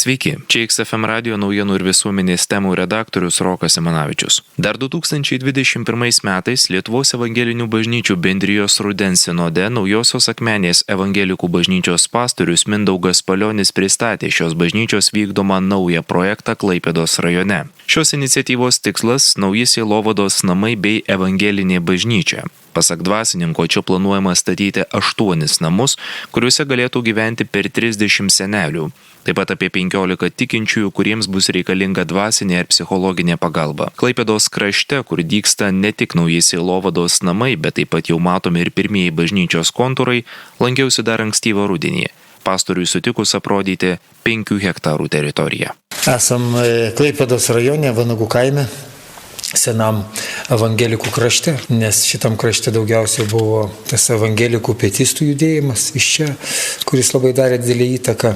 Sveiki, čia XFM radio naujienų ir visuomenės temų redaktorius Rokas Simanavičius. Dar 2021 metais Lietuvos evangelinių bažnyčių bendrijos rudens sinode Naujosios Akmenės evangelikų bažnyčios pastorius Mindaugas Palionis pristatė šios bažnyčios vykdomą naują projektą Klaipėdos rajone. Šios iniciatyvos tikslas – nauji sielovados namai bei evangelinė bažnyčia. Pasak dvasininko, čia planuojama statyti 8 namus, kuriuose galėtų gyventi per 30 senelių. Taip pat apie 15 tikinčiųjų, kuriems bus reikalinga dvasinė ir psichologinė pagalba. Klaipėdos krašte, kur dygsta ne tik nauji sielovados namai, bet taip pat jau matomi ir pirmieji bažnyčios kontūrai, lankiausi dar ankstyvą rudenį. Pastoriui sutikus aprodyti 5 hektarų teritoriją. Esam Klaipėdos rajone, Vanagų kaime, senam evangelikų krašte, nes šitam krašte daugiausiai buvo tas evangelikų pietistų judėjimas iš čia, kuris labai darė didelį įtaką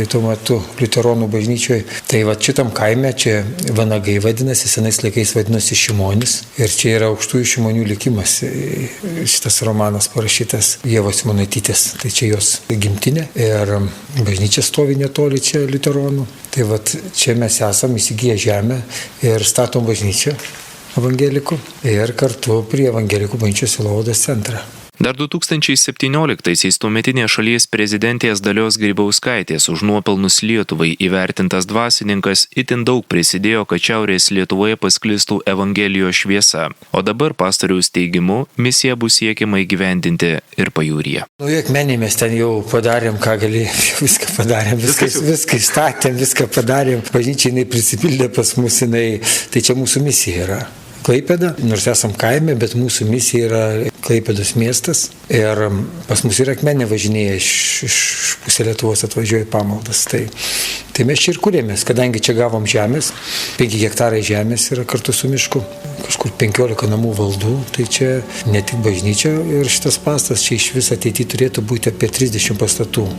tuo metu liuteronų bažnyčioje. Tai va šitam kaime, čia Vanagai vadinasi, senais laikais vadinosi Šimonis, ir čia yra aukštųjų Šimonių likimas. Šitas romanas parašytas Ievos Simonaitytės, tai čia jos gimtinė, ir bažnyčia stovi netoli čia liuteronų. Tai va čia mes esam įsigiję žemę ir statom bažnyčią evangelikų ir kartu prie evangelikų bažnyčios sielovados centrą. Dar 2017-aisiais tuometinės šalies prezidentės Dalios Grybauskaitės už nuopelnus Lietuvai įvertintas dvasininkas itin daug prisidėjo, kad Šiaurės Lietuvoje pasklistų evangelijos šviesa, o dabar pastoriaus teigimu misija bus siekiama įgyvendinti ir pajūryje. Akmenėj mes ten jau padarėm, ką galėjom, viską padarėm, viską įstatėm, viską padarėm, bažnyčia jinai prisipildė pas mus, tai čia mūsų misija yra. Klaipėda, nors esam kaime, bet mūsų misija yra Klaipėdos miestas, ir pas mus ir Akmenė važinėja iš pusė Lietuvos atvažiuoja pamaldas. Tai mes čia ir kūrėmės, kadangi čia gavom žemės, 5 hektarai žemės yra kartu su mišku, kažkur 15 namų valdų, tai čia ne tik bažnyčia ir šitas pastas, čia iš vis ateityje turėtų būti apie 30 pastatų.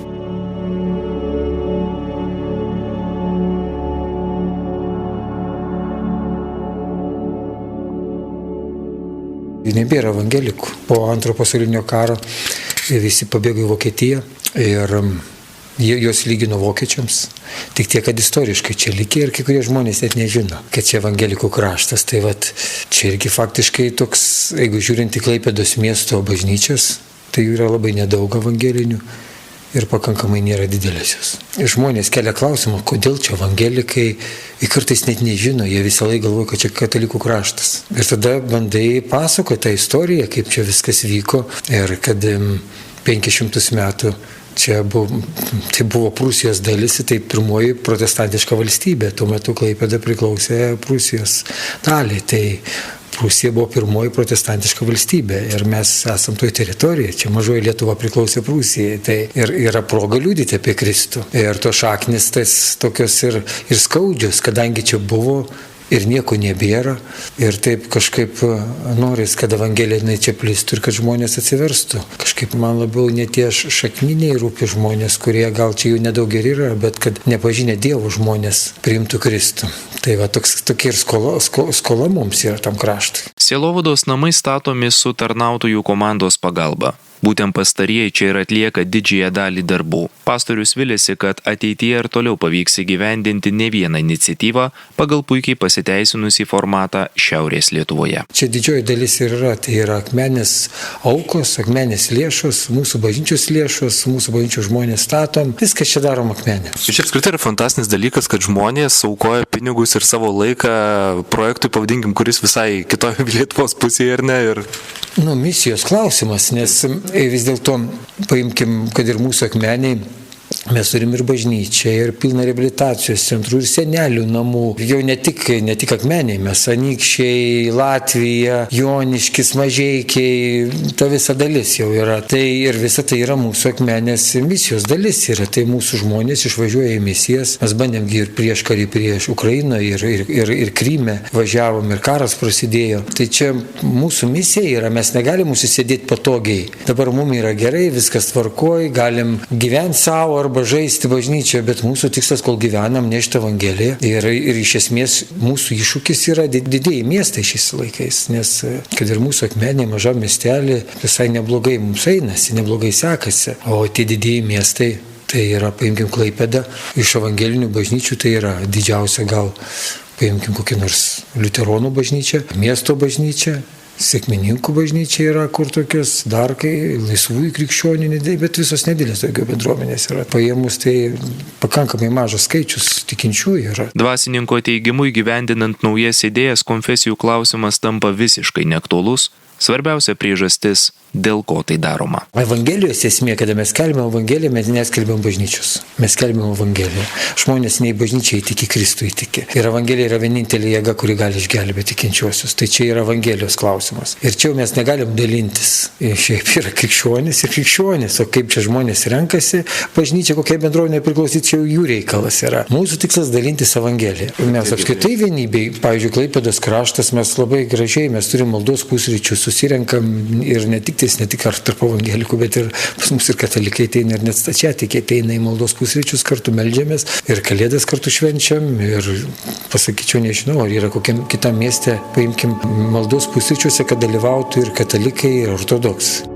Nebėra evangelikų. Po Antrojo pasaulinio karo visi pabėgo į Vokietiją ir juos lygino vokiečiams. Tik tiek, kad istoriškai čia likę ir kai kurie žmonės net nežino, kad čia evangelikų kraštas. Tai vat, čia irgi faktiškai toks, jeigu žiūrint į Klaipėdos miesto bažnyčias, tai jų yra labai nedaug evangelinių ir pakankamai nėra didelės jos. Žmonės kelia klausimą, kodėl čia evangelikai, jie kartais net nežino, jie visą laiką galvoja, kad čia katalikų kraštas. Ir tada bandai pasakoti tą istoriją, kaip čia viskas vyko, ir kad 500 metų čia buvo Prūsijos dalis, tai pirmoji protestantiška valstybė, tuo metu Klaipėda priklausė Prūsijos daliai. Tai Prūsija buvo pirmoji protestantiška valstybė ir mes esam toj teritorijoje, čia mažoji Lietuva priklausė Prūsijai, tai ir yra proga liudyti apie Kristų. Ir to šaknis tais tokios ir skaudžios, kadangi čia buvo ir nieko nebėra, ir taip kažkaip noris, kad evangelija čia plistų ir kad žmonės atsiverstų. Kažkaip man labiau ne tie šakniniai rūpi žmonės, kurie gal čia jų nedaug ir yra, bet kad nepažinę Dievo žmonės priimtų Kristų. Tai va, tokia ir skola mums yra tam kraštui. Sielovados namai statomi su tarnautojų komandos pagalba. Būtent pastarieji čia ir atlieka didžiąją dalį darbų. Pastorius viliasi, kad ateityje ir toliau pavyks įgyvendinti ne vieną iniciatyvą pagal puikiai pasiteisinusį formatą Šiaurės Lietuvoje. Čia didžioji dalis ir yra, tai yra Akmenės aukos, Akmenės lėšos, mūsų bažnyčios lėšos, mūsų bažnyčios žmonės statom, viskas čia darom Akmenė. Čia apskritai yra fantastinis dalykas, kad žmonės aukoja pinigus ir savo laiką projektui, pavadinkim, kuris visai kitoje Lietuvos pusėje, ar ne? Misijos klausimas, nes vis dėlto paimkim, kad ir mūsų Akmeniai, mes turim ir bažnyčią, ir pilną reabilitacijos centrų, ir senelių namų. Jau ne tik Akmeniai, mes Anykščiai, Latvija, Joniškis, Mažeikiai, ta visa dalis jau yra. Tai ir visa tai yra mūsų Akmenės misijos dalis yra. Tai mūsų žmonės išvažiuoja į misijas. Mes bandėm ir prieš karį prieš Ukrainą, ir Kryme važiavom, ir karas prasidėjo. Tai čia mūsų misija yra, mes negalim užsisėdėti patogiai. Dabar mums yra gerai, viskas tvarkoj, galim gyventi savo, savo arba žaisti bažnyčioje, bet mūsų tikslas, kol gyvenam, nešti Evangeliją. Ir iš esmės mūsų iššūkis yra didieji miestai šiais laikais, nes kad ir mūsų Akmenė, maža miestelė, visai neblogai mums einasi, neblogai sekasi, o tie didieji miestai, tai yra, paimkim Klaipėdą, iš evangelinių bažnyčių tai yra didžiausia gal, paimkim kokį nors liuteronų bažnyčią, miesto bažnyčią, Sekmininkų bažnyčia yra, kur tokios dar kai laisvųjų krikščionių, bet visos nedidelės daugiau bendruomenės yra. Paėmus tai pakankamai mažas skaičius tikinčiųjų yra. Dvasininko teigimu įgyvendinant naujas idėjas konfesijų klausimas tampa visiškai neaktualus. Svarbiausia priežastis, dėl ko tai daroma. Evangelijos esmė, kada mes skelbiam Evangeliją, mes neskelbiam bažnyčios. Mes skelbiam Evangeliją. Žmonės ne į bažnyčią įtiki, Kristų įtiki. Ir Evangelija yra vienintelė jėga, kuri gali išgelbėti tikinčiuosius. Tai čia yra Evangelijos klausimas. Ir čia jau mes negalim dalintis. Šiaip yra krikščionis ir krikščionis. O kaip čia žmonės renkasi bažnyčia, kokia bendruomenė priklausyti, čia jau jų reikalas yra. Mūsų tikslas dalintis Evangeliją. Mes apskritai vienybei, pavyzdžiui, Klaipėdos kraštas, mes labai gražiai, mes turim maldos pusryčius, susirenkam ir ne tik ar tarp evangelikų, bet ir pas mus ir katalikai ateina, ir net stačiatikiai ateina į maldos pusryčius, kartu meldžiamės ir Kalėdas kartu švenčiam ir pasakyčiau, nežinau, ar yra kokiam kitam mieste, paimkim maldos pusryčiuose, kad dalyvautų ir katalikai, ir ortodoksai.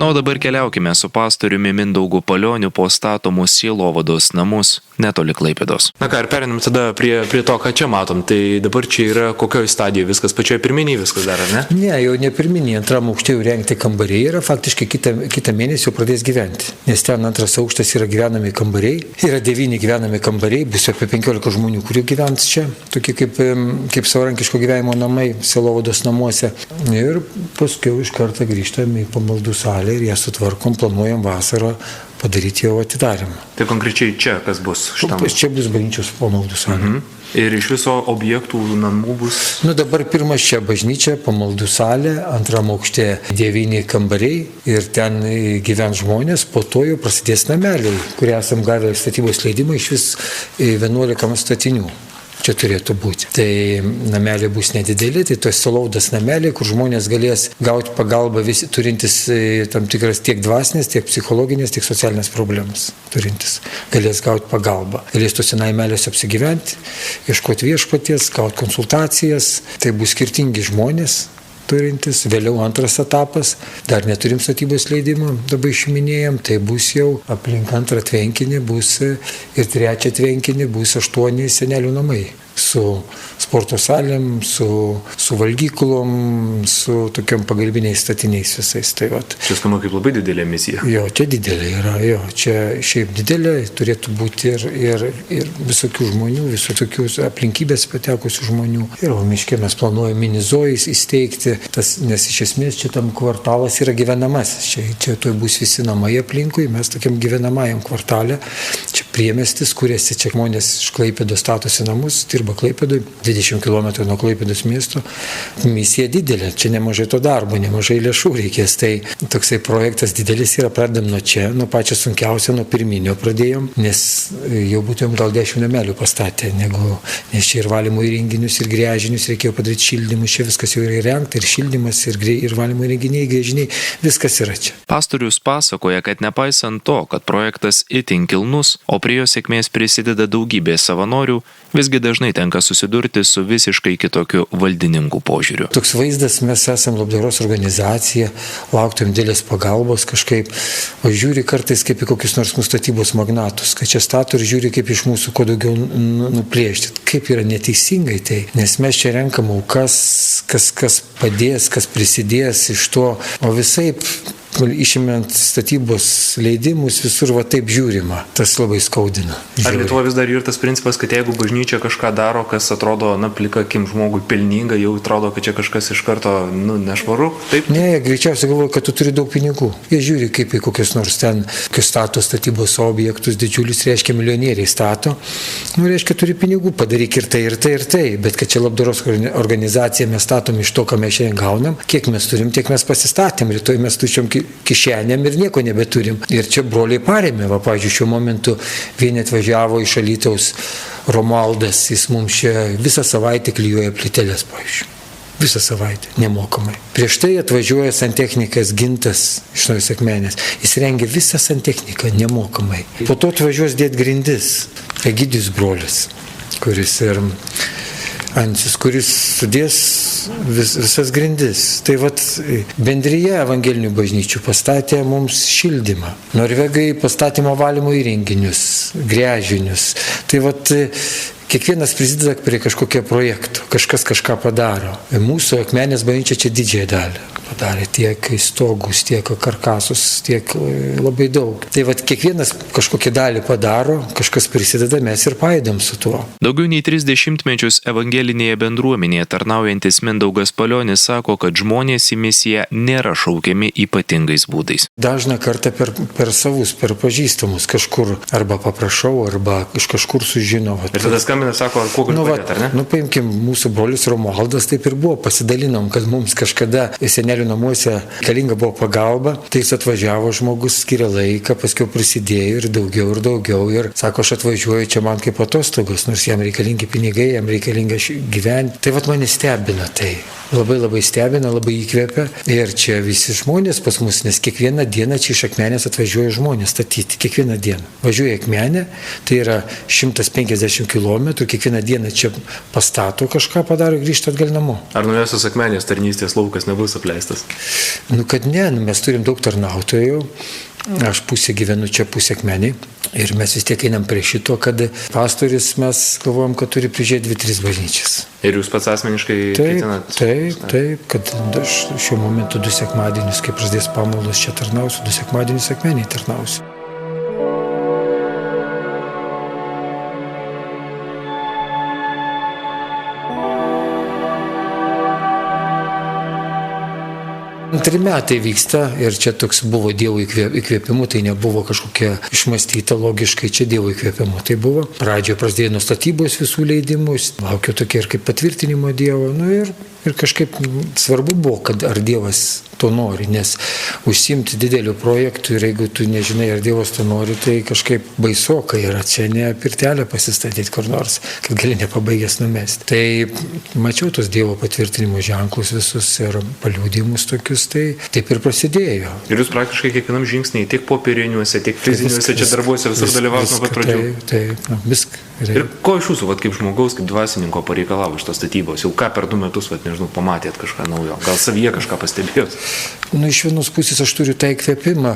O dabar keliaukime su pastoriumi Mindaugu Palioniu po statomus sielovados namus netoli Klaipėdos. Na ką, ir perinam tada prie to, ką čia matom. Tai dabar čia yra kokioje stadijoje viskas, pačioje pirminiai viskas dar, ne? Ne, jau ne pirminiai, antram aukšte jau rengti kambariai yra, faktiškai kitą mėnesį jau pradės gyventi. Nes ten antras aukštas yra gyvenami kambariai, yra 9 gyvenami kambariai, bus apie 15 žmonių, kurie gyvens čia, tokie kaip savarankiško gyvenimo namai sielovados namuose. Ir paskui iš karto grįžtame į pamaldų salę ir ją sutvarkom, planuojam vasarą padaryti jau atidarimą. Tai konkrečiai čia kas bus? Čia bus bažnyčios pamaldų salė. Ir iš viso objektų namų bus? Dabar pirmas čia bažnyčia, pamaldų salė, antram aukšte 9 kambariai ir ten gyvens žmonės, po to jau prasidės nameliai, kurie esam gavę statybos leidimą iš vis 11 statinių. Čia turėtų būti. Tai nameliai bus nedideli, tai tos sielovados nameliai, kur žmonės galės gauti pagalbą visi turintis tam tikras tiek dvasinės, tiek psichologinės, tiek socialinės problemas turintis. Galės gauti pagalbą. Galės tose nameliuose apsigyventi, ieškoti viešpaties, gauti konsultacijas. Tai bus skirtingi žmonės turintis. Vėliau antras etapas, dar neturim statybos leidimo, dabar išiminėjom, tai bus jau aplink antrą tvenkinį, bus ir trečią tvenkinį, bus 8 senelių namai. Su sporto salėm, su valgyklom, su tokiam pagalbiniais statiniais visais. Tai čia skamba kaip labai didelė misija. Jo, čia didelė yra, jo, čia šiaip didelė, turėtų būti ir visokių žmonių, visokių aplinkybės patekusių žmonių. Ir miške mes planuojame minizojais įsteigti, nes iš esmės čia tam kvartalas yra gyvenamasis. Čia tuoj bus visi namai aplinkui, mes tokiam gyvenamajam kvartalė. Čia priemiestis, kuriasi čia žmonės iš Klaipėdos statosi namus, dirba Klaipėdoj, 20 km nuo Klaipėdos miesto. Misija didelė, čia nemažai to darbo, nemažai lėšų reikės. Tai toksai projektas didelis yra, pradedam nuo čia, nuo pačio sunkiausio, nuo pirminio pradėjom, nes jau būtumėm gal 10 namelių pastatę, nes čia ir valymo įrenginius, ir gręžinius reikėjo padaryti šildymus, čia viskas jau yra įrengta, ir šildymas, ir valymo įrenginiai, gręžiniai, viskas yra čia. Pastorius pasakoja, kad nepaisant to, kad projektas itin kilnus, o prie jo sėkmės prisideda daugybė savanorių, visgi dažnai tenka susidurti su visiškai kitokiu valdininkų požiūriu. Toks vaizdas, mes esam labdaros organizacija, lauktum dėlės pagalbos kažkaip, o žiūri kartais kaip į kokius nors statybos magnatus, kad čia stato ir žiūri kaip iš mūsų kuo daugiau nuplėšti. Kaip yra neteisingai tai, nes mes čia renkam aukas, kas padės, kas prisidės iš to, o visaip išimant statybos leidimus, visur va taip žiūrima. Tas labai skaudina. Ar Lietuvoje vis dar yra tas principas, kad jeigu bažnyčia kažką daro, kas atrodo, plika akim žmogui pelninga, jau atrodo, kad čia kažkas iš karto, nešvaru? Taip? Ne, greičiausiai galvoja, kad tu turi daug pinigų. Jie žiūri kaip į kokius nors ten, kai stato statybos objektus didžiulis, reiškia milijonieriai stato. Reiškia, turi pinigų, padaryk ir tai, ir tai, ir tai. Bet kad čia labdaros organizacija, mes statom iš to, ką mes šiandien gaunam, kiek mes turim, tiek mes pasistatėm. Rytoj mes tuščiam kišenėm ir nieko nebeturim. Ir čia broliai parėmė, va, pavyzdžiui, šiuo momentu vieni atvažiavo iš Alytaus Romualdas, jis mums čia visą savaitę klijuoja plyteles, pavyzdžiui. Visą savaitę, nemokamai. Prieš tai atvažiuoja santechnikas Gintas iš Naujos Akmenės. Jis rengia visą santechniką nemokamai. Po to atvažiuos dėt grindis. Egidijus brolis, kuris ir Ancis, kuris sudės visas grindis. Tai vat bendrija evangelinių bažnyčių pastatė mums šildymą. Norvegai pastatymo valymo įrenginius, gręžinius. Tai vat kiekvienas prisideda prie kažkokio projekto, kažkas kažką padaro. Mūsų Akmenės bažnyčia čia didžiąją dalį padarė, tiek stogus, tiek karkasus, tiek labai daug. Tai vat kiekvienas kažkokią dalį padaro, kažkas prisideda, mes ir paėdam su tuo. Daugiau nei 30 mečius evangelinėje bendruomenėje tarnaujantis Mindaugas Palionis sako, kad žmonės į misiją nėra šaukiami ypatingais būdais. Dažną kartą per savus, per pažįstamus kažkur arba paprašau, arba iš kažkur sužino. Ir tada skambina, sako, ar kuo galiu padėti, ar ne? Paimkim, mūsų brolis Romualdas taip ir buvo, pasidalinom, kad mums kažkada senelių namuose reikalinga buvo pagalba, tai jis atvažiavo, žmogus skiria laiką, paskui prisidėjo ir daugiau, ir sako, aš atvažiuoju čia man kaip atostogos, nors jam reikalingi pinigai, jam reikalinga gyventi. Tai vat mane stebina tai. Labai stebina, labai įkvepia. Ir čia visi žmonės pas mus, nes kiekvieną dieną čia iš Akmenės atvažiuoja žmonės statyti. Kiekvieną dieną. Važiuoja Akmenė, tai yra 150 km, kiekvieną dieną čia pastato kažką, padaro, grįžta atgal namo. Ar Naujosios Akmenės tarnystės laukas nebus apleistas? Kad ne, mes turim daug tarnautojų. Aš pusę gyvenu čia, pusę Akmenėj. Ir mes vis tiek einam prie šito, kad pastoris mes galvojam, kad turi prižiūrėti 2-3 bažnyčias. Ir jūs pats asmeniškai ketinat? Taip, kad aš šiuo momentu 2 sekmadienius, kai prasidės pamaldos, čia tarnausiu, 2 sekmadienius Akmenėj tarnausiu. Antri metai vyksta ir čia toks buvo Dievo įkvėpimu, tai nebuvo kažkokia išmąstyta logiškai, čia Dievo įkvėpimu. Tai buvo pradžioje prasidėjo nuo statybos visų leidimus, laukiu tokie ir kaip patvirtinimo Dievo. Ir kažkaip svarbu buvo, kad ar Dievas to nori, nes užsimti didelių projektų ir jeigu tu nežinai, ar Dievas to nori, tai kažkaip baisoka yra čia ne pirtelę pasistatyti kur nors, kad gali nepabaigęs numesti. Tai mačiau tos Dievo patvirtinimo ženklus visus ir paliudimus tokius, tai taip ir prasidėjo. Ir jūs praktiškai kiekvienam žingsniai, tiek popieriniuose, tiek fiziniuose čia darbuose visur dalyvauti nuo pat pradžių. Taip, viską. Ir ko iš jūsų, kaip žmogaus, kaip dvasininko pareikalavo iš tos statybos? Jau ką per 2 metus, nežinau, pamatėt kažką naujo? Gal savyje kažką pastebėjot? Iš vienos pusės aš turiu tą įkvėpimą.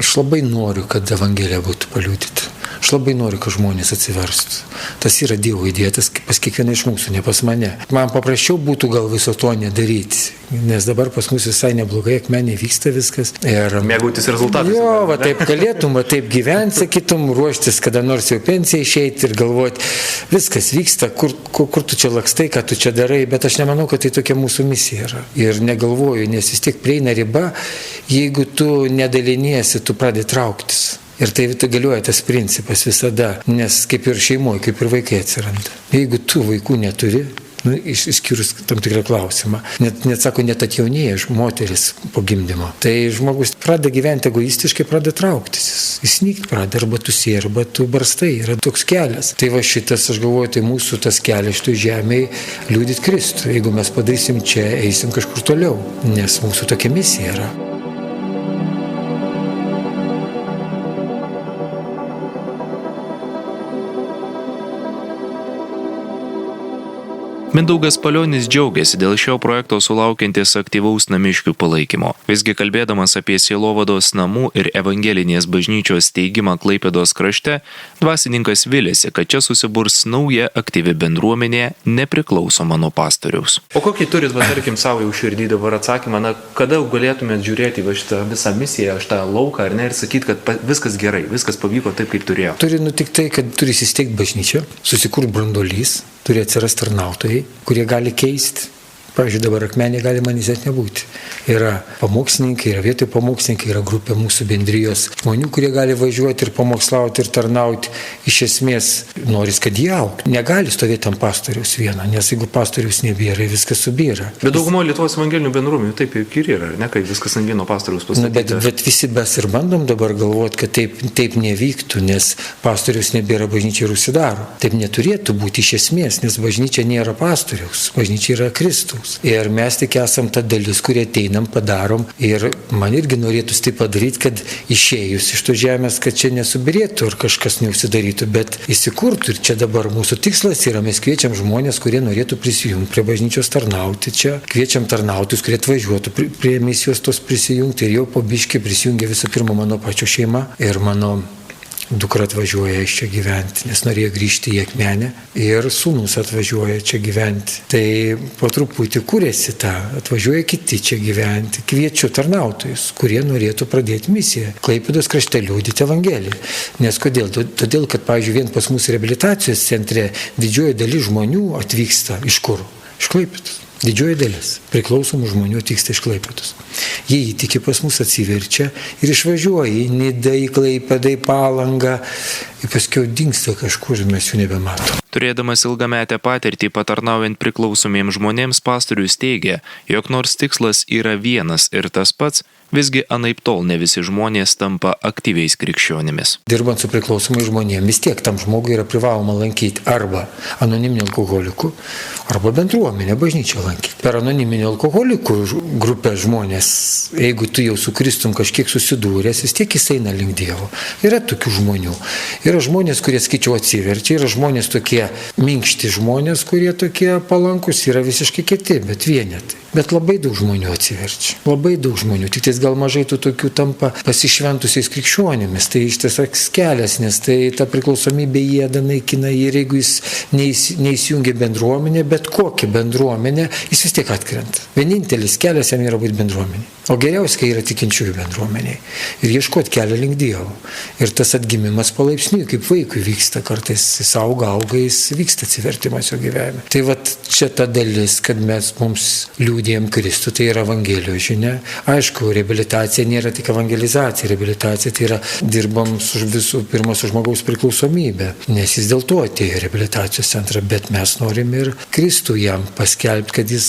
Aš labai noriu, kad Evangelija būtų paliudyta. Aš labai noriu, kad žmonės atsiverstų. Tas yra Dievo įdėtas pas kiekvieną iš mūsų, ne pas mane. Man paprasčiau būtų gal viso to nedaryti, nes dabar pas mus visai neblogai, Akmenėje vyksta viskas. Ir mėgautis rezultatais. Jo, va taip galėtum, va taip gyventi, sakytum, ruoštis, kada nors jau pensiją išeiti ir galvoti, viskas vyksta, kur tu čia lakstai, ką tu čia darai, bet aš nemanau, kad tai tokia mūsų misija yra. Ir negalvoju, nes vis tiek prieina riba, jeigu tu nedaliniesi, tu pradedi trauktis. Ir tai galioja tas principas visada, nes kaip ir šeimoje, kaip ir vaikai atsiranda. Jeigu tu vaikų neturi, išskyrus tam tikrą klausimą, net sako, net atjaunėja moteris po gimdymo, tai žmogus pradeda gyventi egoistiškai, pradeda trauktis. Jis nykti pradeda, arba tu sėji, arba tu barstai, yra toks kelias. Tai va šitas, aš galvoju, tai mūsų tas kelias šitoj žemėje liudyti Kristų. Jeigu mes padarysim čia, eisim kažkur toliau, nes mūsų tokia misija yra. Mindaugas Palionis džiaugiasi dėl šio projekto sulaukiantis aktyvaus namiškių palaikymo. Visgi kalbėdamas apie sielovados namų ir evangelinės bažnyčios steigimą Klaipėdos krašte, dvasininkas vilėsi, kad čia susiburs nauja aktyvi bendruomenė nepriklausoma nuo pastoriaus. O kokį turit, tarkim, savo jau širdį dabar atsakymą, kada galėtumėt žiūrėti šitą visą misiją, šitą lauką, ar ne, ir sakyti, kad viskas gerai, viskas pavyko taip, kaip turėjo? Turi nutikti tai, kad turi įsisteigti bažnyčią, susikurti branduolys, turi atsirasti tarnautojai, kurie gali keisti Pavyzdžiui, dabar Akmenėje gali manęs net nebūti. Yra pamokslininkai, yra vietoj pamokslininkai, yra grupė mūsų bendrijos žmonių, kurie gali važiuoti ir pamokslauti ir tarnauti. Iš esmės, noris, kad jie augtų. Negali stovėti ant pastoriaus vieno, nes jeigu pastoriaus nebėra, viskas subyra. Bet daugumo Lietuvos evangelinių bendruomenių taip ir yra, ne, kai viskas ant vieno pastoriaus pastatyta. Bet visi mes ir bandom dabar galvoti, kad taip nevyktų, nes pastoriaus nebėra, bažnyčia ir užsidaro. Taip neturėtų būti iš esmės, nes bažnyčia nėra pastoriaus, bažnyčia yra Kristus. Ir mes tik esam ta dalis, kurie ateinam, padarom. Ir man irgi norėtųsi tai padaryti, kad išėjus iš to žemės, kad čia nesubirėtų ir kažkas neužsidarytų, bet įsikurtų. Ir čia dabar mūsų tikslas yra, mes kviečiam žmonės, kurie norėtų prisijungti prie bažnyčios tarnauti. Čia kviečiam tarnautus, kurie atvažiuotų prie misijos tos prisijungti. Ir jau po biškį prisijungia visų pirma mano pačio šeima ir mano dukra atvažiuoja iš čia gyventi, nes norėjo grįžti į Akmenę ir sūnus atvažiuoja čia gyventi. Tai po truputį kūrėsi tą, atvažiuoja kiti čia gyventi. Kviečiu tarnautojus, kurie norėtų pradėti misiją. Klaipėdos krašte liudyti Evangeliją. Nes kodėl? Todėl, kad, pavyzdžiui, vien pas mūsų reabilitacijos centre didžioji dalis žmonių atvyksta iš kur? Iš Klaipėdos. Didžioji dalis priklausomų žmonių atvyksta iš Klaipėdos. Jie įtiki pas mus, atsiverčia ir išvažiuoja į Nidą, į Klaipėdą, į Palangą ir paskiau dingsta kažkur ir mes jų nebematom. Turėdamas ilgametę patirtį patarnaujant priklausomiems žmonėms, pastorius teigia, jog nors tikslas yra vienas ir tas pats, visgi anaiptol ne visi žmonės tampa aktyviais krikščionimis. Dirbant su priklausomais žmonėmis, vis tiek tam žmogui yra privaloma lankyti arba anoniminių alkoholikų, arba bendruomenę, bažnyčią lankyti. Per anoniminių alkoholikų grupę žmonės, jeigu tu jau su Kristum kažkiek susidūręs, vis tiek jis eina link Dievo. Yra tokių žmonių. Yra žmonės, kurie, skaičiau, atsiverčia, yra žmonės tokie minkšti žmonės, kurie tokie palankus, yra visiškai kiti, bet vienetai. Bet labai daug žmonių atsiverčia. Labai daug žmonių. Tik tais gal mažai tų tokių tampa pasišventusiais krikščionimis. Tai iš tiesiog kelias, nes tai ta priklausomybė jėda naikina ir jeigu jis neįsijungia bendruomenę, bet kokią bendruomenę, jis vis tiek atkrenta. Vienintelis kelias jam yra būti bendruomenė. O geriausia, kai yra tikinčiųjų bendruomeniai. Ir ieškoti kelią link Dievo. Ir tas atgimimas palaipsniui, kaip vaikui vyksta, kartais jis auga, jis vyksta atsivertimas jo gyvenime. Tai vat čia ta dalis, kad mums liūdėjom Kristų, tai yra Evangelijos žinia. Aišku, reabilitacija nėra tik evangelizacija, reabilitacija tai yra dirbam visų pirma su žmogaus priklausomybė, nes jis dėl to atėjo į reabilitacijos centrą, bet mes norim ir Kristų jam paskelbti, kad jis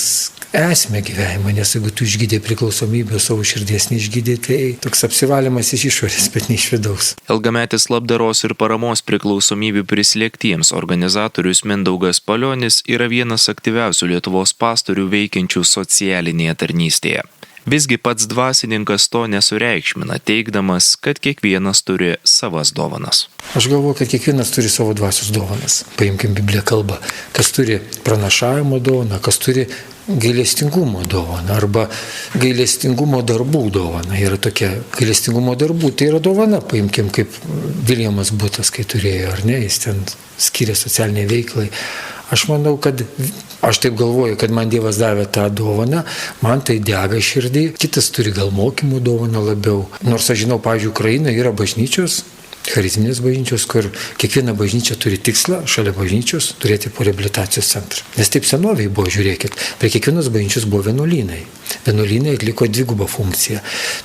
esmę gyvenimą, nes jeigu tu išgydė priklausomybę, savo širdies neišgydė, tai toks apsivalymas iš išorės, bet ne iš vidaus. Ilgametis labdaros ir paramos priklausomybių prislėgtiems organizatorius Mindaugas Palionis yra vienas aktyviausių Lietuvos pastorių veikiančių socialinėje tarnystėje. Visgi pats dvasininkas to nesureikšmina, teigdamas, kad kiekvienas turi savas dovanas. Aš galvoju, kad kiekvienas turi savo dvasios dovanas. Paimkim Bibliją kalbą. Kas turi pranašavimo dovaną, kas turi gailestingumo dovana arba gailestingumo darbų dovana. Yra tokia gailestingumo darbų, tai yra dovana. Paimkim kaip Viljamas Butas, kai turėjo, ar ne, jis ten skiria socialiniai veiklai. Aš manau, kad aš taip galvoju, kad man Dievas davė tą dovaną, man tai dega širdį, kitas turi gal mokymų dovaną labiau. Nors aš žinau, pavyzdžiui, Ukrainoje yra bažnyčios, charizminės bažnyčios, kur kiekviena bažnyčia turi tikslą šalia bažnyčios turėti po reabilitacijos centrą. Nes taip senoviai buvo, žiūrėkit, prie kiekvienos bažnyčios buvo vienuolynai. Vienuolynai atliko dvigubą funkciją.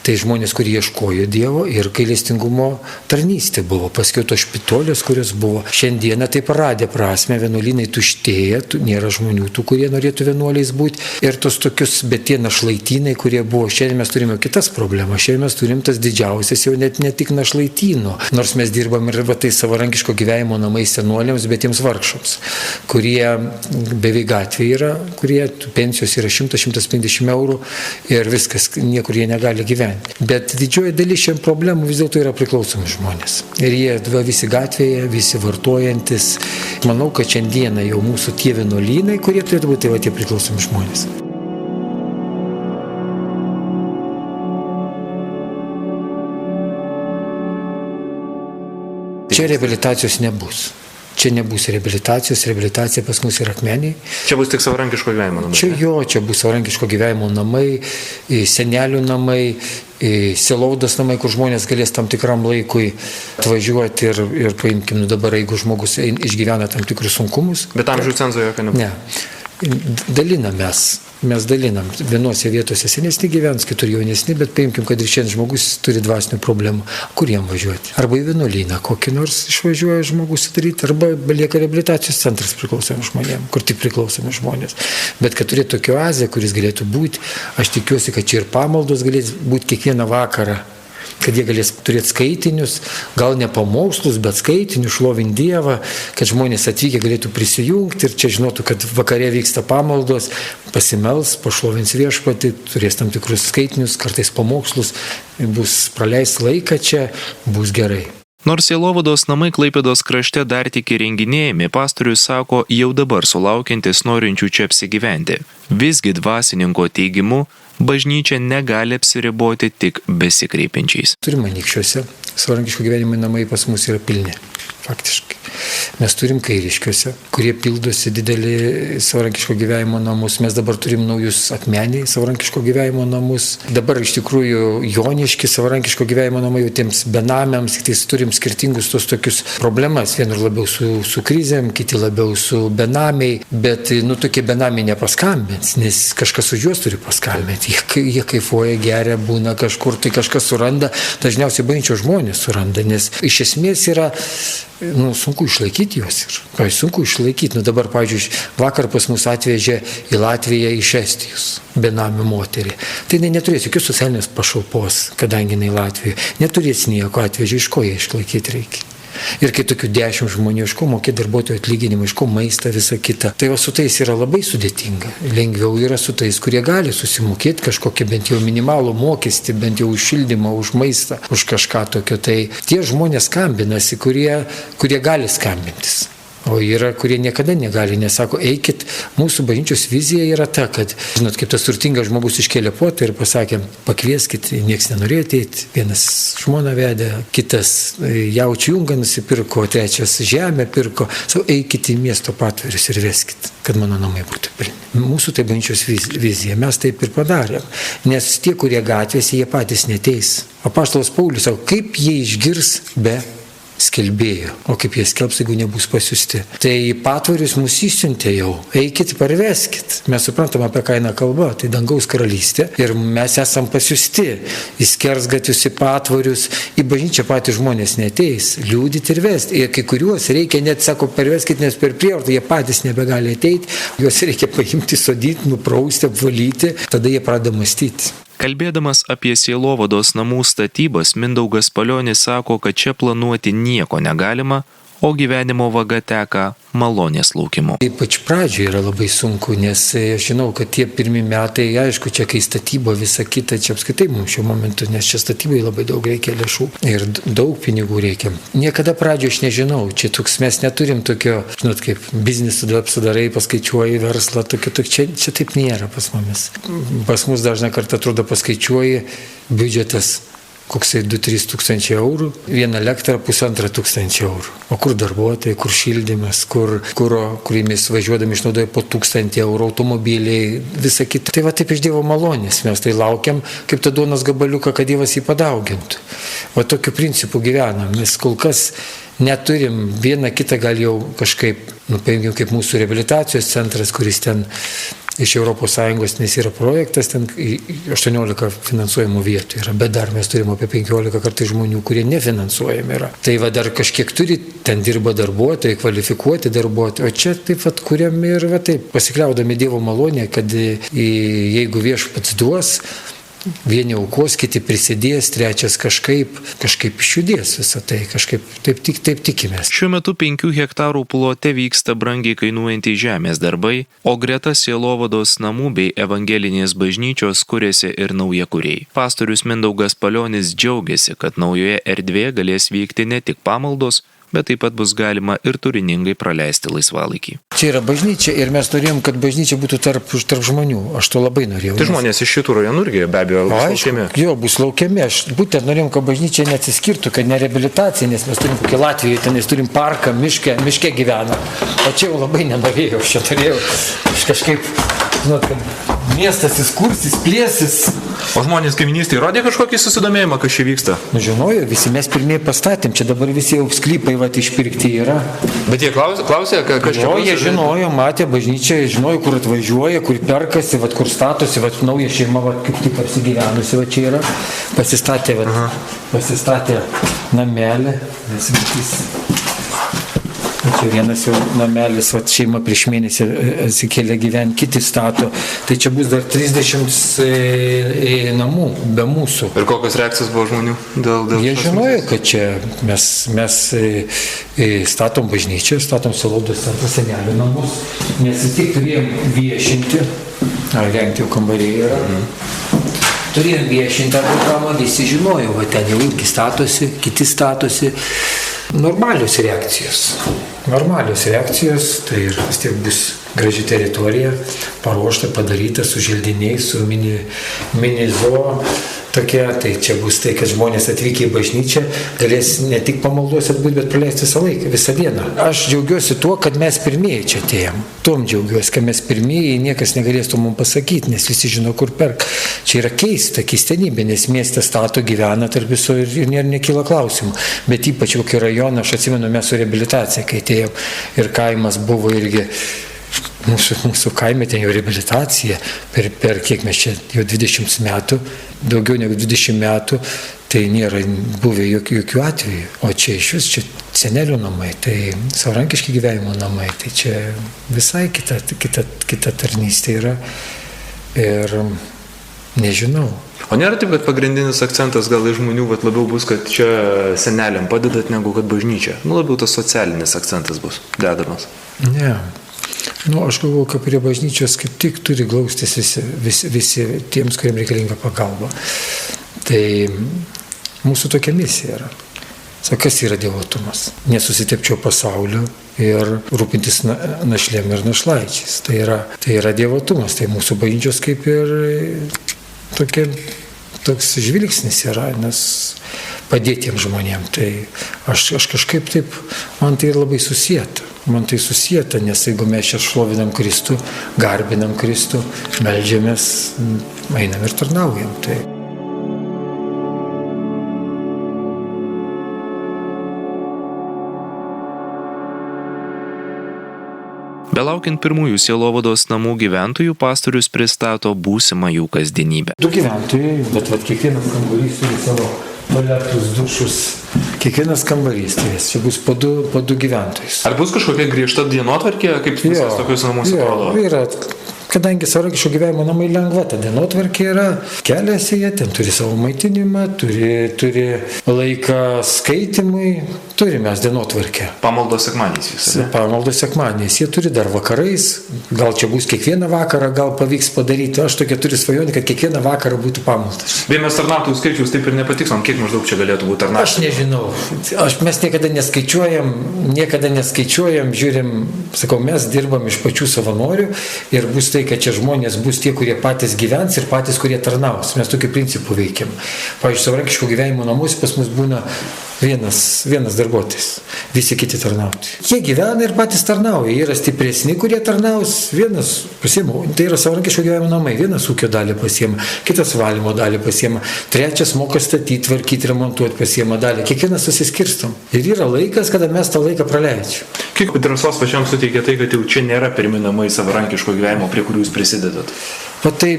Tai žmonės, kurie ieškojo Dievo ir gailestingumo tarnystė buvo. Paskiau tos špitolės, kurios buvo. Šiandieną tai paradė prasme, vienuolynai tuštėja, nėra žmonių tų, kurie norėtų vienuoliais būti. Ir tos tokius, bet tie našlaitynai, kurie buvo. Šiandien mes turime kitas problemas. Šiandien mes turim tas didžiausias jau net ne tik našlaityno. Nors mes dirbam ir tai savarankiško gyvenimo namai senoliams, bet tiems vargšams, kurie beveik gatvėje yra, kurie pensijos yra 100-150 eurų ir viskas, niekur jie negali gyventi. Bet didžioji dalis šiam problemų vis dėlto yra priklausomi žmonės. Ir jie visi gatvėje, visi vartojantis. Manau, kad šiandieną jau mūsų tie vienuolynai, kurie turėtų būti tie priklausomi žmonės. Čia reabilitacijos nebus. Čia nebus reabilitacijos, reabilitacija pas mus yra Akmenėje. Čia bus tik savarankiško gyvenimo namai. Čia bus savarankiško gyvenimo namai, senelių namai, sielovdos namai, kur žmonės galės tam tikram laikui atvažiuoti ir paimkim, dabar jeigu žmogus išgyvena tam tikrus sunkumus. Bet amžiaus cenzo jokio nebus? Ne. Mes dalinam. Vienose vietose senesni gyvens, kitur jaunesni, bet paimkim, kad ir šiandien žmogus turi dvasinių problemų. Kur jam važiuoti? Arba į vienuolyną kokį nors išvažiuoja žmogus daryti, arba lieka reabilitacijos centras priklausomi žmonėm, kur tik priklausomi žmonės. Bet kad turėtų tokią oazę, kuris galėtų būti, aš tikiuosi, kad čia ir pamaldos galės būti kiekvieną vakarą, kad jie galės turėti skaitinius, gal ne pamokslus, bet skaitinius, šlovint Dievą, kad žmonės atvykę galėtų prisijungti ir čia žinotų, kad vakare vyksta pamaldos, pasimels, pašlovins Viešpatį, turės tam tikrus skaitinius, kartais pamokslus, bus praleis laiką čia, bus gerai. Nors sielovados namai Klaipėdos krašte dar tik įrenginėjami, pastorius sako, jau dabar sulaukiantis norinčių čia apsigyventi. Visgi dvasininko teigimu, bažnyčia negali apsiriboti tik besikreipiančiais. Turime Anykščiuose, savarankiško gyvenimo namai pas mus yra pilni, faktiškai. Mes turim Kairiškiuose, kurie pildosi didelį savarankiško gyvenimo namus. Mes dabar turim naujus Akmeniai savarankiško gyvenimo namus. Dabar iš tikrųjų Joniški savarankiško gyvenimo namai jau tiems benamiams, tai turim skirtingus tos tokius problemas. Vienur labiau su krizėm, kiti labiau su benamiai, bet tokie benamiai nepaskambins, nes kažkas už juos turi paskambinti. Jie kaifuoja, geria, būna kažkur, tai kažkas suranda, dažniausiai bažnyčios žmonės suranda, nes iš esmės yra sunku išlaikyti juos ir sunku išlaikyti. Dabar, pavyzdžiui, vakar pas mus atvežė į Latviją iš Estijos benamių moterį. Tai jinai neturės jokios socialinės pašalpos, kadangi jinai Latvijoje. Neturės nieko, atvežė, iš ko ją išlaikyti reikia. Ir kai tokių 10 žmonių, iš ko mokėti darbuotojų atlyginimą, iš ko maistą, visą kitą. Tai su tais yra labai sudėtinga. Lengviau yra su tais, kurie gali susimokėti kažkokį bent jau minimalų mokestį, bent jau už šildymą, už maistą, už kažką tokio. Tai tie žmonės skambinasi, kurie gali skambintis. O yra, kurie niekada negali, nesako, eikit, mūsų bažnyčios vizija yra ta, kad, žinot, kaip tas turtingas žmogus iškėlė puotą ir pasakė, pakvieskit, nieks nenorėjo ateiti, vienas žmoną vedė, kitas jaučių jungą nusipirko, trečias žemę pirko, savo, eikit į miesto patvirius ir veskit, kad mano namai būtų pilni. Mūsų tai bažnyčios vizija, mes taip ir padarėm, nes tie, kurie gatvėse, jie patys neteis. Apaštalas Paulius sako, kaip jie išgirs be skelbėjo, o kaip jie skelbs, jeigu nebus pasiusti. Tai patvorius mus išsiuntė jau, eikit, parveskit. Mes suprantam, apie ką eina kalba, tai dangaus karalystė ir mes esam pasiusti į skersgatvius, į patvorius, į bažnyčią patys žmonės neteis, liūdyti ir vesti. Ir kai kuriuos reikia net, sako, parveskit, nes per prievartą jie patys nebegali ateiti, juos reikia paimti, sodyti, nuprausti, apvalyti, tada jie pradeda mąstyti. Kalbėdamas apie sielovados namų statybas, Mindaugas Palionis sako, kad čia planuoti nieko negalima, o gyvenimo vaga teka malonės laukimu. Ypač pradžioje yra labai sunku, nes aš žinau, kad tie pirmi metai, aišku, čia kai statyba visa kita, čia apskaitai mums šiuo momentu, nes čia statybai labai daug reikia lėšų ir daug pinigų reikia. Niekada pradžioje aš nežinau, čia toks mes neturim tokio, žinot, kaip biznisų apsidarai, paskaičiuoji verslą, čia taip nėra pas mumis. Pas mus dažna kartą atrodo paskaičiuoji biudžetas koksai 2-3 tūkstančiai eurų, vieną elektrą 1,5 tūkstančio eurų. O kur darbuotojai, kur šildymas, kuriamis važiuodami išnaudoja po 1,000 eurų, automobiliai, visa kita. Tai va taip iš Dievo malonės, mes tai laukiam kaip tą duonos gabaliuką, kad Dievas jį padaugintų. Va tokiu principu gyvenam, mes kol kas neturim, vieną kitą gal jau kažkaip, paimkim kaip mūsų reabilitacijos centras, kuris ten iš ES, nes yra projektas, ten 18 finansuojamų vietų yra, bet dar mes turim apie 15 kartai žmonių, kurie nefinansuojami yra. Tai va dar kažkiek turi, ten dirba darbuotojai, kvalifikuoti darbuotojai, o čia taip pat kuriam ir va taip, pasikliaudami Dievo malonę, kad jeigu Viešpats duos, vieni aukos, kiti prisidės, trečias kažkaip išjudės visą tai, kažkaip taip tikimės. Šiuo metu 5 hektarų plote vyksta brangiai kainuojantys žemės darbai, o greta sielovados namų bei evangelinės bažnyčios kuriasi ir naujakuriai. Pastorius Mindaugas Palionis džiaugiasi, kad naujoje erdvėje galės vykti ne tik pamaldos, bet taip pat bus galima ir turiningai praleisti laisvalaikį. Čia yra bažnyčia ir mes norėjom, kad bažnyčia būtų tarp žmonių. Aš to labai norėjau. Tai žmonės iš šitų rajonų irgi be abejo bus laukiami. Jo, bus laukiami. Aš būtent norėjom, kad bažnyčia neatsiskirtų, kad ne reabilitacija, nes mes turim kokį Latvijoje, tenais turim parką, miške gyvena. O čia jau labai nenorėjau. Aš čia turėjau kažkaip, žinot, kad miestas įskursis, plėsis. O žmonės kaiminystėje rodė kažkokį susidomėjimą, kas čia vyksta? Nu, žinojo, visi mes pirmieji pastatėm, čia dabar visi jau sklypai išpirkti yra. Bet jie klausė, kas čia Jo, bus? jie žinojo, matė bažnyčią, žinojo, kur atvažiuoja, kur perkasi, kur statosi, nauja šeima, kaip tik apsigyvenusi, čia yra, pasistatė namelį, čia vienas jau namelis, šeima prieš mėnesį atsikėlė gyventi, kiti stato, tai čia bus dar 30 namų be mūsų. Ir kokios reakcijos buvo žmonių dėl Jie žinojo, kad čia mes statom bažnyčią, statom Sielovados centro senelių namus, nes vis tiek turėjom viešinti, rengti jau kambariai yra. Turėjom viešinti programą, visi žinojo, ten jau irgi statosi, kiti statosi. Normalios reakcijos, tai ir vis tiek bus graži teritorija, paruošta, padaryta su želdiniais, su mini zoo tokia, tai čia bus tai, kad žmonės atvykę į bažnyčią galės ne tik pamaldos atbūti, bet praleisti visą laiką, visą dieną. Aš džiaugiuosi tuo, kad mes pirmieji čia atėjom. Tom džiaugiuosi, kad mes pirmieji, niekas negalės to mums pasakyti, nes visi žino, kur perk. Čia yra keistenybė, nes mieste stato, gyvena tarp viso ir nekyla klausimų. Bet ypač kokį rajoną, aš atsimenu, mes su reabilitacija, kai atėjom ir kaimas buvo irgi. Mūsų kaime ten jau reabilitacija, per kiek mes čia jau 20 metų, daugiau negu 20 metų, tai nėra buvę jokių atvejų. O čia iš vis, čia senelių namai, tai savarankiški gyvenimo namai, tai čia visai kita tarnystė yra ir nežinau. O nėra taip, kad pagrindinis akcentas gal iš žmonių labiau bus, kad čia seneliam padedat negu kad bažnyčia? Labiau tas socialinis akcentas bus dedamas. Ne. Aš galvoju, kad prie bažnyčios kaip tik turi glaustis visi tiems, kuriems reikalinga pagalba. Tai mūsų tokia misija yra. Kas yra dievotumas? Nesusitepčiau pasaulio ir rūpintis našlėm ir našlaičiais. Tai yra dievotumas. Tai mūsų bažnyčios kaip ir toks žvilgsnis yra, nes padėtiems žmonėms. Tai aš kažkaip taip, man tai labai susieta. Nes jeigu mes čia šlovinam Kristų, garbinam Kristų, meldžiamės, einam ir tarnaujam. Tai. Belaukiant pirmųjų Sielovados namų gyventojų, pastorius pristato būsimą jų kasdienybę. 2 gyventojai, bet kiekvienas kambarys turi savo tualetus, dušus. Kiekvienas kambarys turės, čia bus po du gyventojus. Ar bus kažkokia griežta dienotvarkė, kaip viskas tokius namus atrodo? Yra, kadangi savarankiško gyvenimo namai lengva, ta dienotvarkė yra, keliasi jie, ten turi savo maitinimą, turi laiką skaitimui, turime mes dienotvarkę. Pamaldos sekmadieniais visą. Pamaldos sekmadieniais, jie turi dar vakarais, gal čia bus kiekvieną vakarą, gal pavyks padaryti, aš tokia turiu svajonę, kad kiekvieną vakarą būtų pamaldas. Beje, mes tarnautojų skaičius taip ir nepatiksom, kiek maždaug čia galėtų būti tarnautojų? Aš nežinau, mes niekada neskaičiuojam, žiūrim, sakau, mes dirbam iš pačių savanorių ir bus tai, kad čia žmonės bus tie, kurie patys gyvens ir patys, kurie tarnaus. Mes tokiu principu veikiam. Pavyzdžiui, savarankiško gyvenimo namus pas mus būna vienas darbuotojas, visi kiti tarnautojai. Jie gyvena ir patys tarnauja, yra stipresni, kurie tarnaus, vienas pasiema, tai yra savarankiško gyvenimo namai, vienas ūkio dalį pasiema, kitas valymo dalį pasiema, trečias moka statyti, tvarkyti, remontuoti pasiema dalį, kiekvienas susiskirstom. Ir yra laikas, kada mes tą laiką praleidžiam. Kiek drąsos pačiam suteikia tai, kad jau čia nėra pirmi namai savarankiško gyvenimo, prie kurių jūs prisidedat? Tai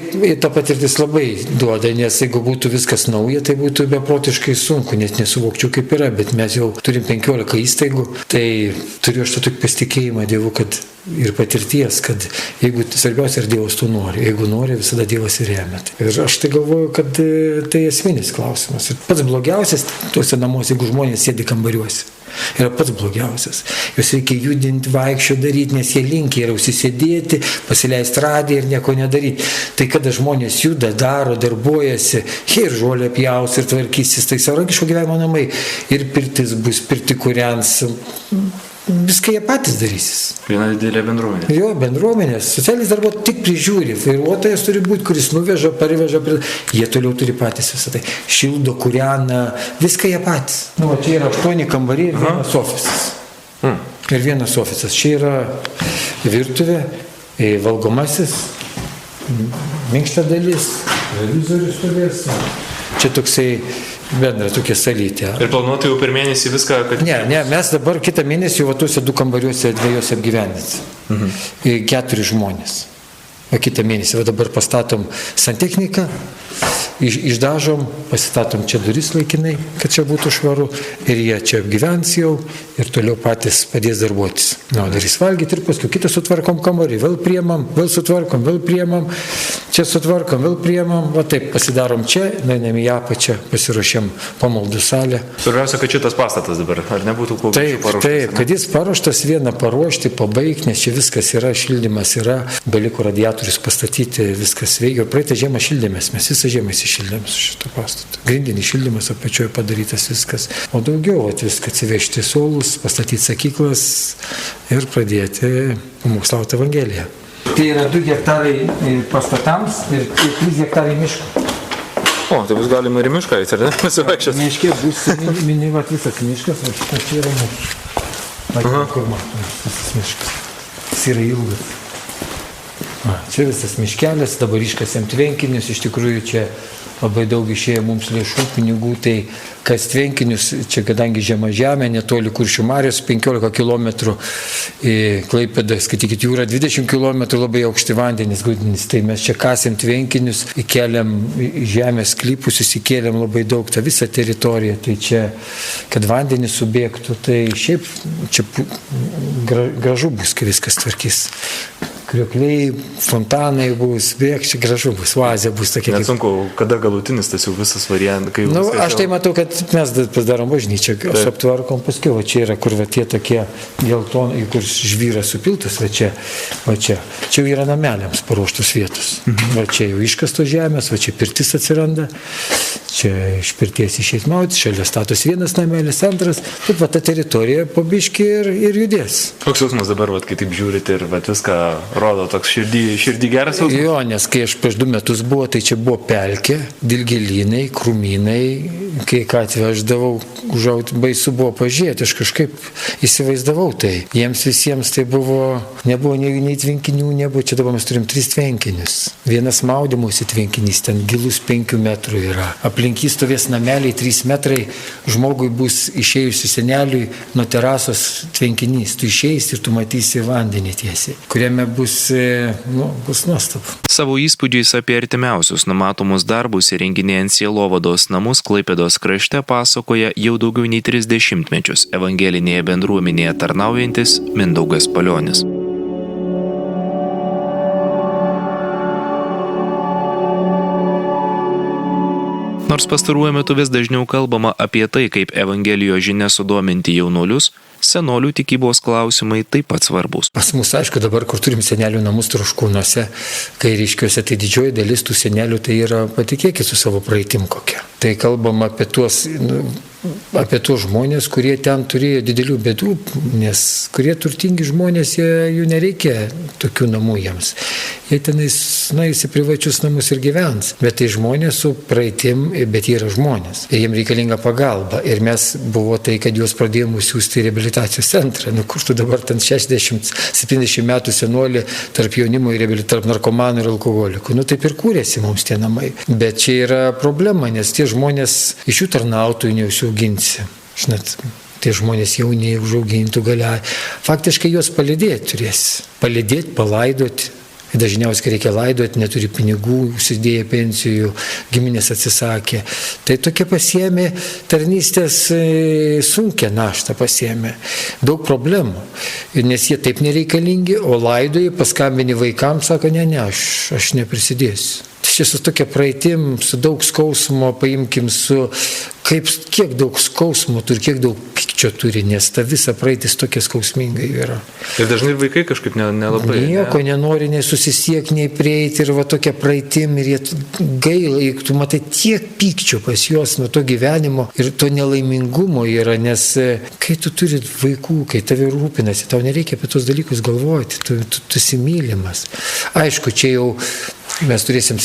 ta patirtis labai duoda, nes jeigu būtų viskas nauja, tai būtų beprotiškai sunku, net nesuvokčiau kaip yra, bet mes jau turim 15 įstaigų, tai turiu aš tokį pasitikėjimą Dievu, kad ir patirties, kad jeigu svarbiausia ir Dievas to nori, jeigu nori, visada Dievas ir remia. Ir aš tai galvoju, kad tai esminis klausimas. Ir pats blogiausias tuose namuose, jeigu žmonės sėdi kambariuose. Yra pats blogiausias. Jūs reikia judinti, vaikščio daryti, nes jie linkia yra užsisėdėti, pasileisti radiją ir nieko nedaryti. Tai kada žmonės juda, daro, darbuojasi, jie ir žolę pjaus ir tvarkysis, tai savarankiško gyvenimo namai. Ir pirtis bus, pirti kūrens. Viską jie patys darysis. Viena didelė bendruomenė. Jo, bendruomenės. Socialinis darbuotojas tik prižiūri. Vairuotojas turi būti, kuris nuveža, parveža. Jie toliau turi patys visą tai. Šildo, kūrena. Viską jie patys. Čia yra 8 kambariai ir vienas ofisas. Ir vienas ofisas. Čia yra virtuvė, valgomasis, minkšta dalis. televizorius stovės. Čia toksai bendra tokia salytė. Ir planuoti jau per mėnesį viską, kad... Ne, mes dabar kitą mėnesį jau tuose 2 kambariuose 2 apgyvendinsim. 4 žmonės. O kitą mėnesį dabar pastatom santechniką, išdažom, pasistatom čia duris laikinai, kad čia būtų švaru, ir jie čia apgyvens jau ir toliau patys padės darbuotis. Darys valgyti ir paskui kitą sutvarkom kambarį, vėl priemam, vėl sutvarkom, vėl priemam, čia sutvarkom, vėl priemam, va taip pasidarom čia, nueinam į apačią, pasiruošiam pamaldų salę. Svarbiausia, kad šitas pastatas dabar, ar nebūtų kuo paruoštas? Taip, kad jis paruoštas, vieną paruošti, pabaigti, nes čia viskas yra, šildymas yra, beliko radiatorius pastatyti, viskas veikia. Praeitą žiemą šildėmės, mes visą žiemą įsišildėm su šito pastatu. Grindinį šildymas apačioje padarytas viskas. O daugiau viską atsivežti suolus, pastatyti sakyklas ir pradėti pamokslauti Evangeliją. Tai yra 2 hektarai pastatams ir 3 hektarai miško. O, tai bus galima ir mišką, ar ne? Pasivaikščios. Miškė bus minivat visas miškas, o šitas yra mūsų. Kur matom, visas miškas. Jis yra ilgas. Čia visas miškelis, dabar iškasėm tvenkinius, iš tikrųjų čia labai daug išėjo mums lėšų, pinigų, tai kas tvenkinius, čia kadangi žema žemė, netoli Kuršių marios, 15 km į Klaipėdą, skaitykit, jūra 20 km, labai aukšti vandenys, grūdinis, tai mes čia kasėm tvenkinius, įkeliam žemės klypus, įsikėlėm labai daug tą visą teritoriją, tai čia, kad vandenys subėgtų, tai šiaip čia gražu bus, kai viskas tvarkys. Kriokliai, fontanai bus, bėgčiai, gražu bus, oazė bus tokia. Net sunku, kada galutinis tas jau visas variantas? Aš tai matau, kad mes padarom bažnyčią, aptvarkom paskui, va čia yra, kur va tie tokie geltonai, kur žvyras supiltas, va čia. Čia jau yra nameliams paruoštos vietos. Va čia jau iškastos žemės, va čia pirtis atsiranda, čia iš pirties išeit mautis, šalia status vienas namelis, antras, taip va ta teritorija po biškį ir judės. Koks jausmas dabar, va, kai taip žiūrite ir va viską rodo, toks širdį geras jausmas? Jo, nes kai aš prieš 2 metus buvo, tai čia buvo pelkė, dilgelynai, krūmynai, kai ką atveždavau, baisu buvo pažiūrėti, aš kažkaip įsivaizdavau tai. Jiems visiems tai buvo, nebuvo nei tvenkinių, nebuvo, čia dabar mes turim 3 tvenkinius. Vienas maudymosi tvenkinys, ten gilus 5 metrų yra. Aplink jį stovės nameliai 3 metrai, žmogui bus išėjusi seneliui nuo terasos tvenkinys. Tu išeisi ir tu matysi vandenį tiesiai, kuriame bus nuostabu. Savo įspūdžiais apie artimiausius numatomus darbus įrenginėjant sielovados namus Klaipėdos krašte pasakoja jau daugiau nei 30 mečius evangelinėje bendruomenėje tarnaujantis Mindaugas Palionis. Nors pastaruoju metu vis dažniau kalbama apie tai, kaip Evangelijos žinia sudominti jaunuolius, senolių tikybos klausimai taip pat svarbus. Pas mus, aišku, dabar, kur turim senelių namus Troškūnuose, Kairiškiuose, tai didžioji dalis tų senelių tai yra, patikėkit, su savo praeitim kokia. Tai kalbam apie tuos žmonės, kurie ten turėjo didelių bėdų, nes kurie turtingi žmonės, jų nereikia tokių namų jiems. Jie tenais, į privačius namus ir gyvens. Bet tai žmonės su praeitim, bet jie yra žmonės. Ir jiems reikalinga pagalba. Ir mes buvo tai, kad juos pradėjom siūsti į reabilitacijos centrą. Kur tu dabar ten 60-70 metų senolį tarp jaunimo ir tarp narkomanų ir alkoholikų. Taip ir kūrėsi mums tie namai. Bet čia yra problema, nes tie žmonės iš jų tarnautojų neužsiauginsi. Žinot, tie žmonės jauniai užaugintų galia. Faktiškai juos palydėti turėsi. Palydėti, palaidoti. Dažniausiai, kai reikia laidoti, neturi pinigų, užsidėję pensijų, giminės atsisakė. Tai tokia pasiėmė tarnystės sunkia naštą pasiėmė. Daug problemų. Nes jie taip nereikalingi, o laidoji, paskambini vaikams, sako, ne, aš neprisidėsiu. Čia su tokia praeitim, su daug skausmo, paimkim kiek daug skausmo turi, kiek daug pykčio turi, nes ta visa praeitis tokia skausminga yra. Ir dažnai vaikai kažkaip nelabai. Nieko nenori, nei susisiek, nei prieiti ir va tokia praeitim ir jie gaila, juk tu matai tiek pykčio pas juos nuo to gyvenimo ir to nelaimingumo yra, nes kai tu turi vaikų, kai tave rūpinasi, tau nereikia apie tos dalykus galvoti, tu esi mylimas. Aišku, čia jau mes turėsim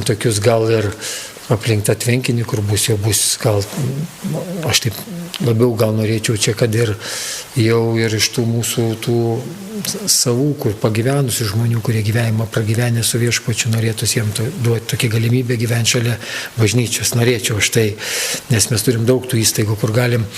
tokius gal ir aplink tą tvenkinį, kur bus gal, aš taip labiau gal norėčiau čia, kad ir iš tų mūsų savų, kur pagyvenusių žmonių, kurie gyvenimą pragyvenę su viešpačiu, norėtųsi jiems duoti tokią galimybę gyventi šalia bažnyčios. Norėčiau aš tai, nes mes turim daug tų įstaigų, kur galim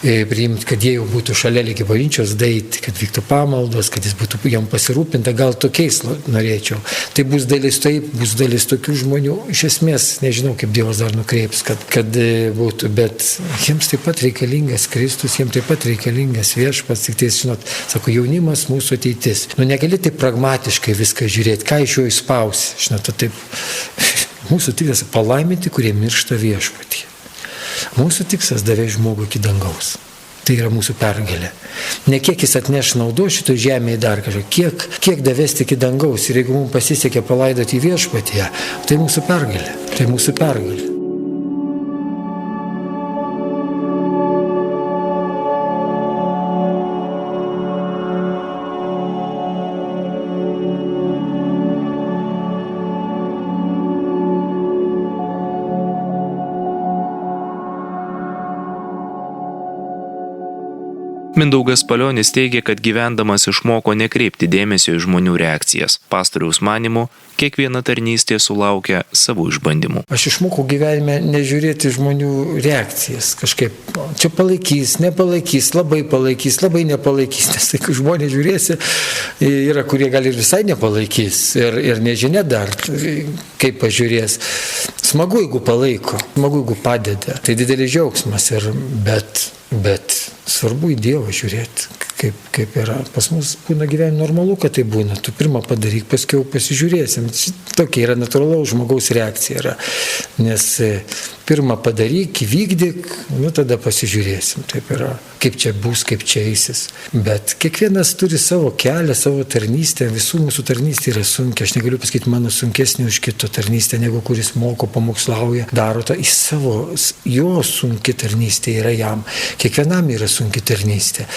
priimti, kad jie jau būtų šalia lygi bažnyčios daeiti, kad vyktų pamaldos, kad jis būtų jam pasirūpinta, gal tokiais norėčiau. Tai bus dalis taip, bus dalis tokių žmonių, iš esmės nežinau, kaip Dievas dar nukreips, kad būtų, bet jiems taip pat reikalingas Kristus, jiems taip pat reikalingas viešpats, tik tai, žinot, sako, jaunimas mūsų ateitis. Negali taip pragmatiškai viską žiūrėti, ką iš jo įspausi, žinot, taip, mūsų tikslas palaiminti, kurie miršta viešpatyje. Mūsų tikslas davė žmogų iki dangaus. Tai yra mūsų pergalė. Ne kiek jis atneš naudos šito žemėje dar kažką, kiek davesti iki dangaus. Ir jeigu mums pasisekė palaidoti į viešpatyje, tai mūsų pergalė. Tai mūsų pergalė. Mindaugas Palionis teigia, kad gyvendamas išmoko nekreipti dėmesio į žmonių reakcijas. Pastoriaus manymu, kiekviena tarnystė sulaukia savų išbandymų. Aš išmokau gyvenime nežiūrėti žmonių reakcijas. Kažkaip, čia palaikys, nepalaikys, labai nepalaikys. Nes tai, kai žmonės žiūrėsi, yra, kurie gali ir visai nepalaikys. Ir nežinia dar, kaip pažiūrės. Smagu, jeigu palaiko, smagu, jeigu padeda. Tai didelis džiaugsmas, bet svarbu į Dievą žiūrėti, kaip yra. Pas mus būna gyvenime normalu, kad tai būna. Tu pirmą padaryk, paskiau pasižiūrėsim. Tokia yra natūralaus žmogaus reakcija. Yra. Nes pirmą padaryk, įvykdyk, tada pasižiūrėsim. Taip yra. Kaip čia bus, kaip čia eisis. Bet kiekvienas turi savo kelią, savo tarnystę. Visų mūsų tarnystė yra sunkia. Aš negaliu pasakyti mano sunkesnė už kito tarnystę, negu kuris moko, pamokslauja, daro tą į savo, jo sunki tarnystė yra jam. Kiekvienam yra sunki tarnystė.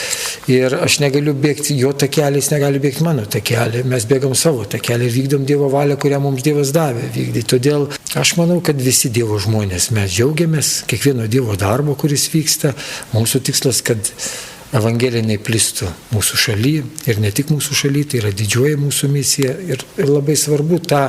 Ir aš negaliu bėgti jo takelį, jis negali bėgti mano takelį. Mes bėgam savo takelį ir vykdom Dievo valią, kurią mums Dievas davė vykdyti. Todėl aš manau, kad visi Dievo žmonės, mes džiaugiamės kiekvieno Dievo darbo, kuris vyksta. Mūsų tikslas, kad Evangelija neplistų mūsų šalyje ir ne tik mūsų šalyje, tai yra didžioji mūsų misija ir labai svarbu tą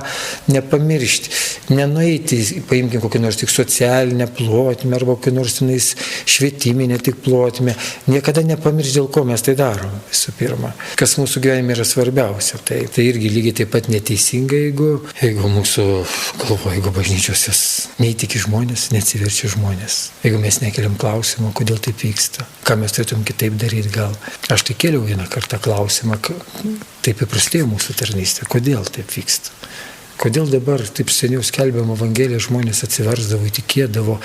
nepamiršti, nenueiti, paimkim kokią nors tik socialinę plotmę arba kokią nors švietiminę tik plotmę, niekada nepamiršti, dėl ko mes tai darom visų pirma, kas mūsų gyvenime yra svarbiausia. Tai irgi lygiai taip pat neteisinga, jeigu mūsų galvoje, jeigu bažnyčios neįtiki žmonės, neatsiverčia žmonės, jeigu mes nekeliam klausimą, kodėl taip vyksta, ką mes turėtum kitaip daryti gal. Aš tai kėliau vieną kartą klausimą, taip ir prasidėjo mūsų tarnystė, kodėl taip vyksta. Kodėl dabar taip seniau skelbiam Evangeliją, žmonės atsiversdavo, įtikėdavo,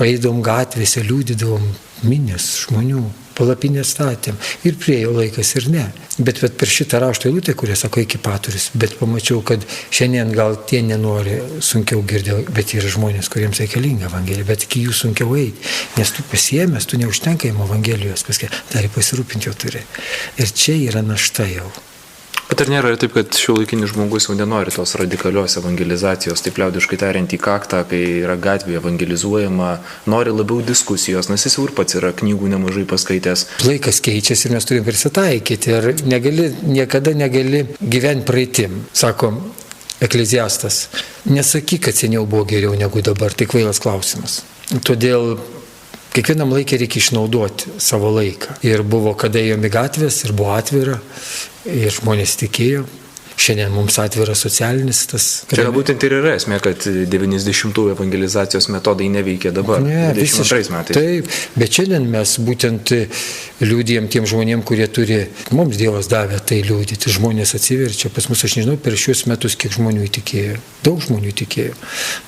eidom gatvėse, liūdydavom minės žmonių, palapinę statėm ir priejo laikas ir ne. Bet per šitą rašto eilutę, kurie sako ekipatorius, bet pamačiau, kad šiandien gal tie nenori, sunkiau girdėjo, bet yra žmonės, kuriems reikalinga Evangelija, bet iki jų sunkiau eiti, nes tu pasiėmęs, tu neužtenka jam Evangelijos, dar pasirūpinti jau turi. Ir čia yra našta jau. Bet ar nėra taip, kad šiuolaikinis žmogus jau nenori tos radikalios evangelizacijos, taip liaudiškai tariant, į kaktą, kai yra gatvėje evangelizuojama, nori labiau diskusijos, nes jis jau ir pats yra knygų nemažai paskaitęs. Laikas keičiasi ir mes turime prisitaikyti ir niekada negali gyventi praeitim, sako Ekleziastas. Nesakyk, kad seniau buvo geriau negu dabar, tai kvailas klausimas. Todėl kiekvienam laikė reikia išnaudoti savo laiką. Ir buvo, kada ėjome į gatvės ir buvo atvira ir žmonės tikėjo. Šiandien mums atvira socialinis tas. Čia būtent ir yra esmė, kad 90-ųjų evangelizacijos metodai neveikia dabar, 22 metais. Taip, bet šiandien mes būtent liūdėjom tiem žmonėm, kurie turi, mums Dievas davė tai liūdyti, žmonės atsiverčia. Pas mus, aš nežinau, per šios metus kiek žmonių įtikėjo. Daug žmonių įtikėjo.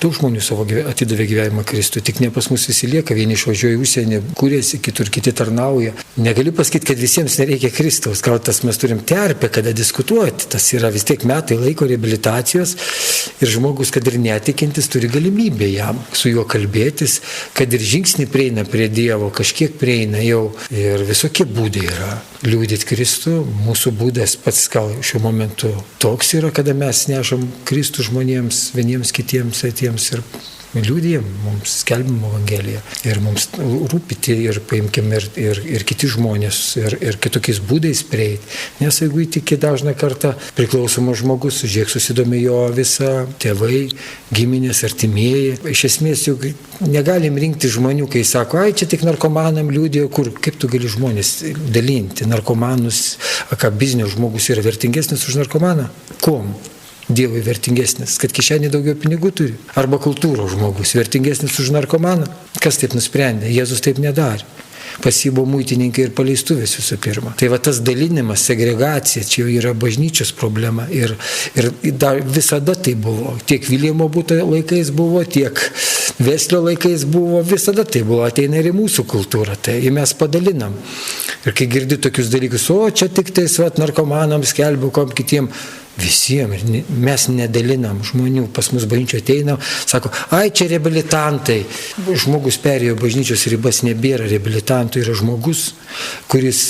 Daug žmonių savo atidavė gyvenimą Kristui. Tik ne pas mus visi lieka, vieni išvažiuoja į užsienį, kūrėsi, kitur kiti tarnauja. Negaliu pasakyti, kad visiems nereikia Kristaus. Gal tas mes turim terpę, kada diskutuoti. Tas yra vis tiek metai laiko reabilitacijos ir žmogus, kad ir netikintis, turi galimybę jam su juo kalbėtis, kad ir žingsnį prieina prie Dievo, kažkiek prieina jau ir visokie būdai yra. Liūdyti Kristų, mūsų būdas pats gal šiuo momentu toks yra, kada mes nešam Kristų žmonėms, vieniems kitiems, atiems ir liūdėjim, mums skelbim Evangeliją ir mums rūpyti ir paimkim ir kiti žmonės ir kitokiais būdais prieiti. Nes jeigu įtiki dažną kartą priklausomas žmogus, žiūrėk, susidomi jo visą tėvai, giminės, artimieji. Iš esmės juk negalim rinkti žmonių, kai sako, ai čia tik narkomanam liūdėjo, kaip tu gali žmonės dalinti, narkomanus, ką biznio žmogus yra vertingesnis už narkomaną? Kuom? Dievui vertingesnis, kad kišenė daugiau pinigų turi. Arba kultūros žmogus vertingesnis už narkomaną. Kas taip nusprendė? Jėzus taip nedarė. Pas jį buvo muitininkai ir paleistuvės visų pirma. Tai va tas dalinimas, segregacija, čia jau yra bažnyčios problema. Ir dar visada tai buvo. Tiek Viljamo būto laikais buvo, tiek Veslio laikais buvo, visada tai buvo. Ateina ir į mūsų kultūrą. Tai mes padalinam. Ir kai girdi tokius dalykus, o čia tik tais narkomanams skelbiu, kom kitiem. Visiems. Mes nedalinam žmonių. Pas mus bažnyčio ateina, sako, ai čia reabilitantai. Žmogus perėjo bažnyčios ribas, nebėra reabilitantų, yra žmogus, kuris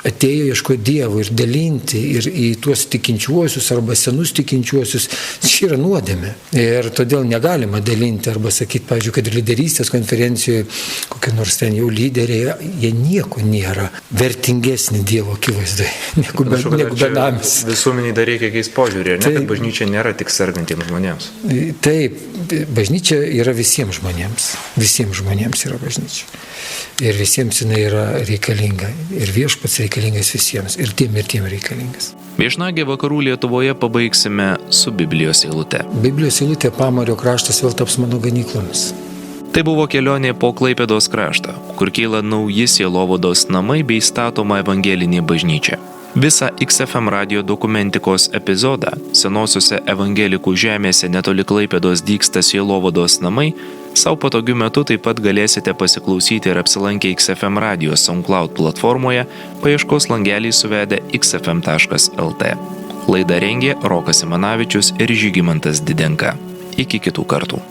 atėjo ieškoti Dievo ir dalinti ir į tuos tikinčiuosius arba senus tikinčiuosius. Čia yra nuodėmė. Ir todėl negalima dalinti arba sakyti, pavyzdžiui, kad lyderystės konferencijoje kokie nors ten jau lyderiai, jie nieko nėra vertingesni Dievo akivaizdoje negu benamis. Visuomeniai dar reikia keisti požiūrį, kad bažnyčia nėra tik sergantiems žmonėms. Taip, bažnyčia yra visiems žmonėms. Visiems žmonėms yra bažnyčia. Ir visiems jinai yra reikalinga. Ir viešpats reikalingas visiems. Ir tiem reikalingas. Viešnagę Vakarų Lietuvoje pabaigsime su Biblijos eilute. Biblijos eilutė Pamario kraštas vėl taps mano ganyklomis. Tai buvo kelionė po Klaipėdos kraštą, kur kyla nauji sielovados namai bei statoma evangelinė bažnyčia. Visą XFM radio dokumentikos epizodą senosiuose evangelikų žemėse netoli Klaipėdos dygsta sielovados namai savo patogiu metu taip pat galėsite pasiklausyti ir apsilankę XFM radio SoundCloud platformoje, paieškos langelį suvedę xfm.lt. Laidą rengė Rokas Simanavičius ir Žygimantas Didenka. Iki kitų kartų.